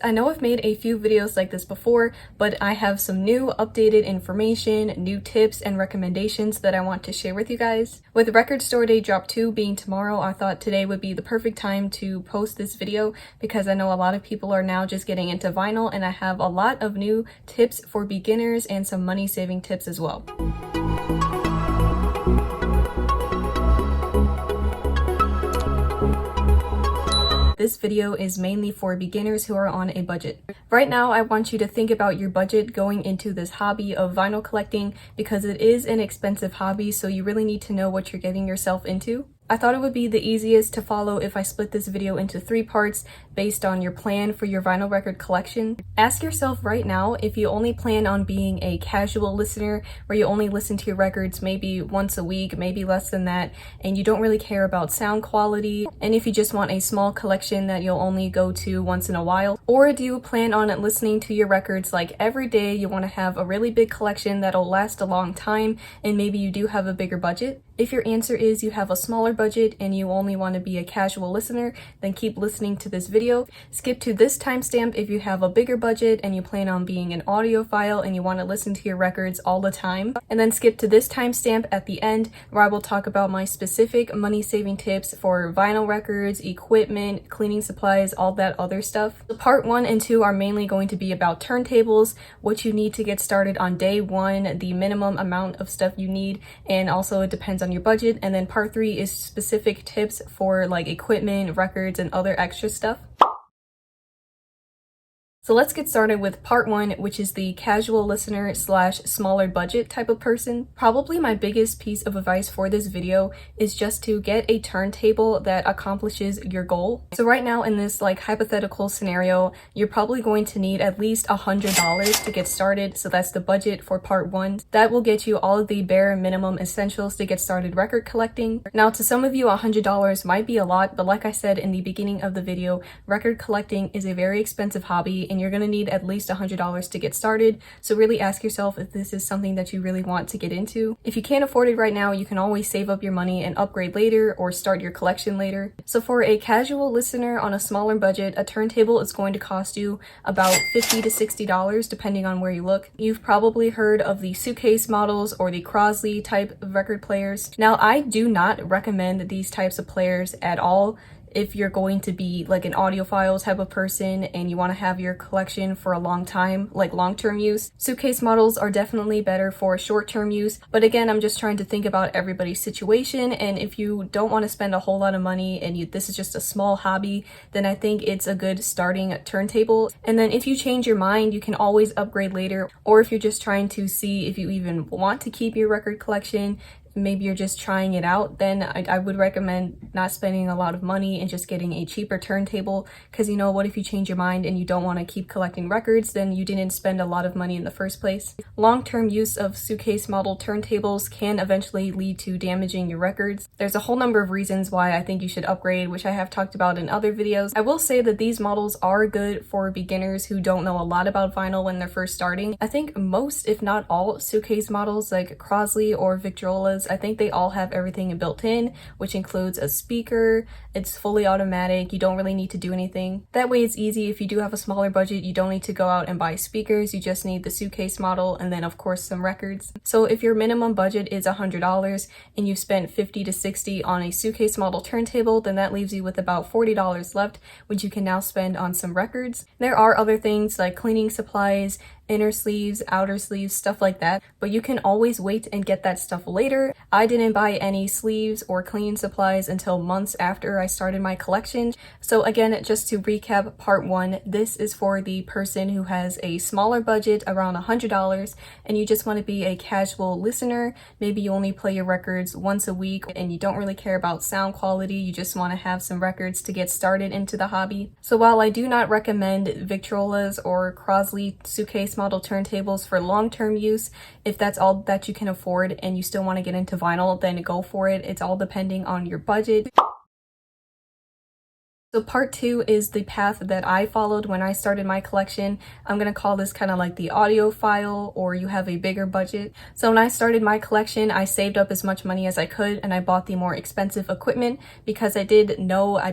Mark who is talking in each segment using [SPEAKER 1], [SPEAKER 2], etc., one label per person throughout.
[SPEAKER 1] I know I've made a few videos like this before, but I have some new updated information, new tips and recommendations that I want to share with you guys. With Record Store Day Drop 2 being tomorrow, I thought today would be the perfect time to post this video because I know a lot of people are now just getting into vinyl, and I have a lot of new tips for beginners and some money saving tips as well. This video is mainly for beginners who are on a budget. Right now, I want you to think about your budget going into this hobby of vinyl collecting because it is an expensive hobby, so you really need to know what you're getting yourself into. I thought it would be the easiest to follow if I split this video into 3 parts based on your plan for your vinyl record collection. Ask yourself right now if you only plan on being a casual listener where you only listen to your records maybe once a week, maybe less than that, and you don't really care about sound quality, and if you just want a small collection that you'll only go to once in a while. Or do you plan on listening to your records like every day? You want to have a really big collection that'll last a long time, and maybe you do have a bigger budget. If your answer is you have a smaller budget and you only want to be a casual listener, then keep listening to this video. Skip to this timestamp if you have a bigger budget and you plan on being an audiophile and you want to listen to your records all the time. And then skip to this timestamp at the end where I will talk about my specific money saving tips for vinyl records, equipment, cleaning supplies, all that other stuff. So part 1 and 2 are mainly going to be about turntables, what you need to get started on day 1, the minimum amount of stuff you need, and also it depends on your budget. And then part 3 is specific tips for like equipment, records, and other extra stuff. So let's get started with part 1, which is the casual listener / smaller budget type of person. Probably my biggest piece of advice for this video is just to get a turntable that accomplishes your goal. So right now in this like hypothetical scenario, you're probably going to need at least $100 to get started. So that's the budget for part 1. That will get you all of the bare minimum essentials to get started record collecting. Now to some of you, $100 might be a lot, but like I said in the beginning of the video, record collecting is a very expensive hobby and you're going to need at least $100 to get started. So really ask yourself if this is something that you really want to get into. If you can't afford it right now, you can always save up your money and upgrade later or start your collection later. So for a casual listener on a smaller budget, a turntable is going to cost you about $50 to $60 depending on where you look. You've probably heard of the suitcase models or the Crosley type of record players. Now I do not recommend these types of players at all if you're going to be like an audiophile type of person and you want to have your collection for a long time, like long-term use. Suitcase models are definitely better for short-term use, but again, I'm just trying to think about everybody's situation, and if you don't want to spend a whole lot of money and this is just a small hobby, then I think it's a good starting turntable. And then if you change your mind, you can always upgrade later, or if you're just trying to see if you even want to keep your record collection, maybe you're just trying it out, then I would recommend not spending a lot of money and just getting a cheaper turntable, because you know what, if you change your mind and you don't want to keep collecting records, then you didn't spend a lot of money in the first place. Long-term use of suitcase model turntables can eventually lead to damaging your records. There's a whole number of reasons why I think you should upgrade, which I have talked about in other videos. I will say that these models are good for beginners who don't know a lot about vinyl when they're first starting. I think most, if not all, suitcase models like Crosley or Victrola's, I think they all have everything built in, which includes a speaker. It's fully automatic. You don't really need to do anything. That way it's easy. If you do have a smaller budget, you don't need to go out and buy speakers. You just need the suitcase model and then of course some records. So if your minimum budget is $100 and you've spent $50 to $60 on a suitcase model turntable, then that leaves you with about $40 left, which you can now spend on some records. There are other things like cleaning supplies, inner sleeves, outer sleeves, stuff like that, but you can always wait and get that stuff later. I didn't buy any sleeves or cleaning supplies until months after I started my collection. So again, just to recap part 1, this is for the person who has a smaller budget, around $100, and you just want to be a casual listener. Maybe you only play your records once a week and you don't really care about sound quality, you just want to have some records to get started into the hobby. So while I do not recommend Victrola's or Crosley suitcase model turntables for long-term use, if that's all that you can afford and you still want to get into vinyl, then go for it. It's all depending on your budget. So part two is the path that I followed when I started my collection. I'm gonna call this kind of like the audiophile, or you have a bigger budget. So when I started my collection, I saved up as much money as I could and I bought the more expensive equipment because I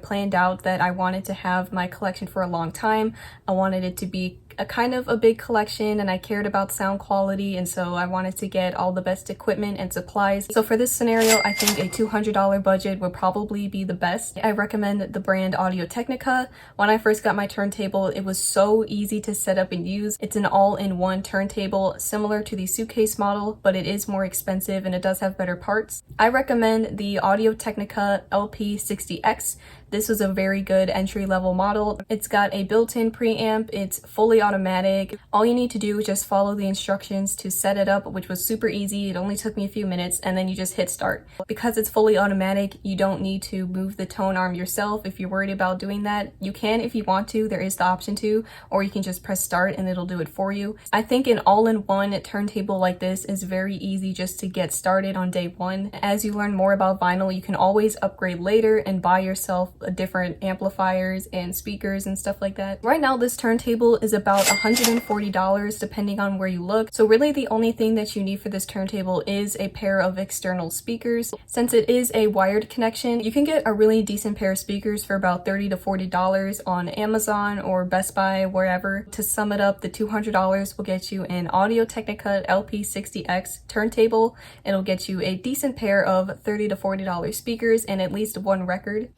[SPEAKER 1] planned out that I wanted to have my collection for a long time. I wanted it to be a kind of a big collection and I cared about sound quality, and so I wanted to get all the best equipment and supplies. So for this scenario, I think a $200 budget would probably be the best. I recommend the brand Technica. When I first got my turntable, it was so easy to set up and use. It's an all-in-one turntable similar to the suitcase model, but it is more expensive and it does have better parts. I recommend the Technica LP60X. This was a very good entry-level model. It's got a built-in preamp, it's fully automatic. All you need to do is just follow the instructions to set it up, which was super easy. It only took me a few minutes, and then you just hit start. Because it's fully automatic, you don't need to move the tone arm yourself. If you're worried about doing that, you can if you want to. There is the option to, or you can just press start and it'll do it for you. I think an all-in-one turntable like this is very easy just to get started on day one. As you learn more about vinyl, you can always upgrade later and buy yourself different amplifiers and speakers and stuff like that. Right now, this turntable is about $140 depending on where you look. So really the only thing that you need for this turntable is a pair of external speakers. Since it is a wired connection, you can get a really decent pair of speakers for about $30 to $40 on Amazon or Best Buy, wherever. To sum it up, the $200 will get you an Technica LP60X turntable. It'll get you a decent pair of $30 to $40 speakers and at least one record.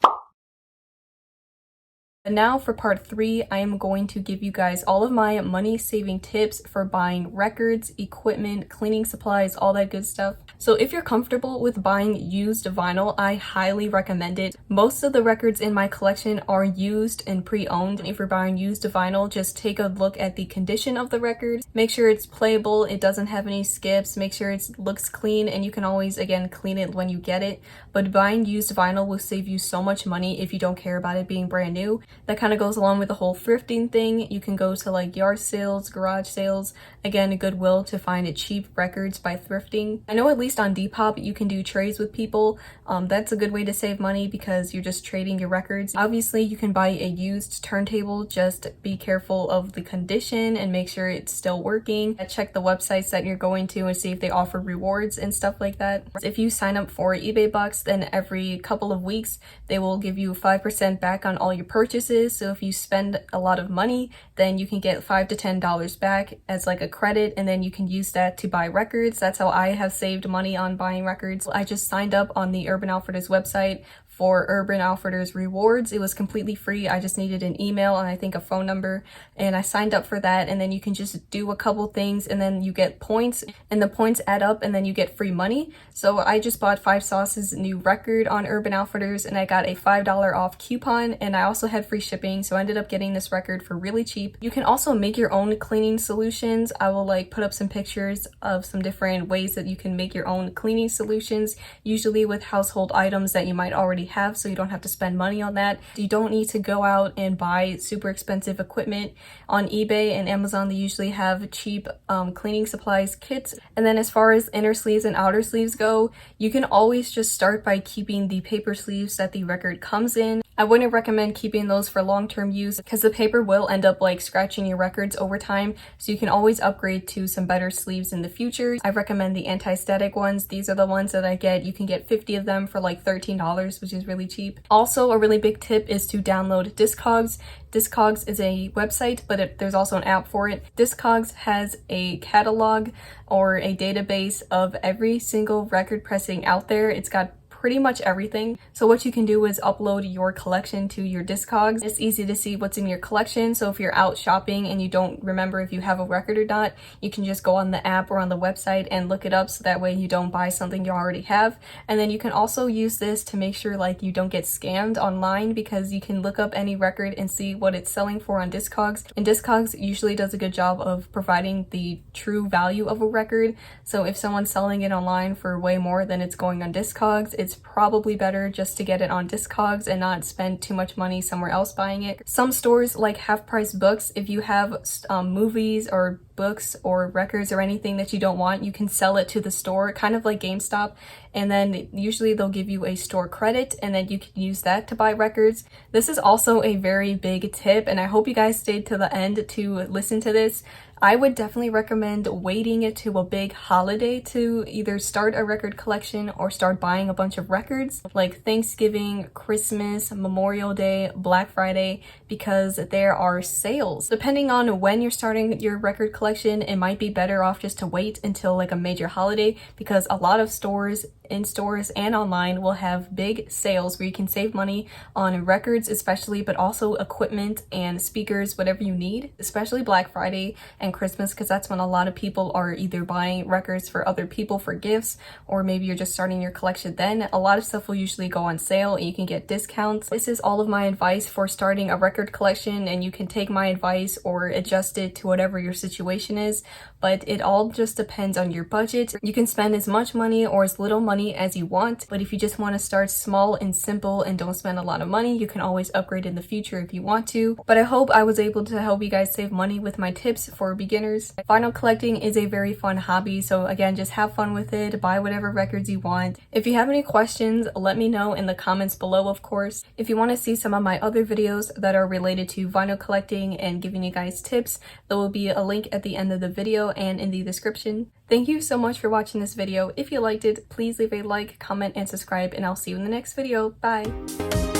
[SPEAKER 1] And now for part 3, I am going to give you guys all of my money saving tips for buying records, equipment, cleaning supplies, all that good stuff. So if you're comfortable with buying used vinyl, I highly recommend it. Most of the records in my collection are used and pre-owned. If you're buying used vinyl, just take a look at the condition of the record. Make sure it's playable, it doesn't have any skips, make sure it looks clean, and you can always, again, clean it when you get it. But buying used vinyl will save you so much money if you don't care about it being brand new. That kind of goes along with the whole thrifting thing. You can go to like yard sales, garage sales, again, Goodwill, to find cheap records by thrifting. I know at least on Depop you can do trades with people. That's a good way to save money because you're just trading your records. Obviously you can buy a used turntable, just be careful of the condition and make sure it's still working. Check the websites that you're going to and see if they offer rewards and stuff like that. If you sign up for eBay Bucks, then every couple of weeks they will give you 5% back on all your purchases. So if you spend a lot of money, then you can get $5 to $10 back as like a credit, and then you can use that to buy records. That's how I have saved money on buying records. I just signed up on the Urban Outfitters website for Urban Outfitters rewards. It was completely free. I just needed an email and I think a phone number, and I signed up for that, and then you can just do a couple things and then you get points, and the points add up and then you get free money. So I just bought 5 Sauce's new record on Urban Outfitters and I got a $5 off coupon, and I also had free shipping, so I ended up getting this record for really cheap. You can also make your own cleaning solutions. I will like put up some pictures of some different ways that you can make your own cleaning solutions, usually with household items that you might already have, so you don't have to spend money on that. You don't need to go out and buy super expensive equipment. On eBay and Amazon, they usually have cheap cleaning supplies kits. And then as far as inner sleeves and outer sleeves go, you can always just start by keeping the paper sleeves that the record comes in. I wouldn't recommend keeping those for long-term use because the paper will end up like scratching your records over time, so you can always upgrade to some better sleeves in the future. I recommend the anti-static ones. These are the ones that I get. You can get 50 of them for like $13, which is really cheap. Also, a really big tip is to download Discogs. Discogs is a website, but there's also an app for it. Discogs has a catalog or a database of every single record pressing out there. It's got pretty much everything. So what you can do is upload your collection to your Discogs. It's easy to see what's in your collection, so if you're out shopping and you don't remember if you have a record or not, you can just go on the app or on the website and look it up, so that way you don't buy something you already have. And then you can also use this to make sure like you don't get scammed online, because you can look up any record and see what it's selling for on Discogs. And Discogs usually does a good job of providing the true value of a record. So if someone's selling it online for way more than it's going on Discogs, it's probably better just to get it on Discogs and not spend too much money somewhere else buying it. Some stores like Half Price Books, if you have movies or books or records or anything that you don't want, you can sell it to the store, kind of like GameStop, and then usually they'll give you a store credit and then you can use that to buy records. This is also a very big tip, and I hope you guys stayed to the end to listen to this. I would definitely recommend waiting to a big holiday to either start a record collection or start buying a bunch of records, like Thanksgiving, Christmas, Memorial Day, Black Friday, because there are sales. Depending on when you're starting your record collection, it might be better off just to wait until like a major holiday, because a lot of stores, in stores and online, will have big sales where you can save money on records especially, but also equipment and speakers, whatever you need, especially Black Friday and Christmas, because that's when a lot of people are either buying records for other people for gifts, or maybe you're just starting your collection then. A lot of stuff will usually go on sale and you can get discounts. This is all of my advice for starting a record collection, and you can take my advice or adjust it to whatever your situation is, but it all just depends on your budget. You can spend as much money or as little money as you want, but if you just want to start small and simple and don't spend a lot of money, you can always upgrade in the future if you want to. But I hope I was able to help you guys save money with my tips for beginners. Vinyl collecting is a very fun hobby, so again, just have fun with it, buy whatever records you want. If you have any questions, let me know in the comments below, of course. If you want to see some of my other videos that are related to vinyl collecting and giving you guys tips, there will be a link at the end of the video and in the description. Thank you so much for watching this video. If you liked it, please leave a like, comment, and subscribe, and I'll see you in the next video. Bye!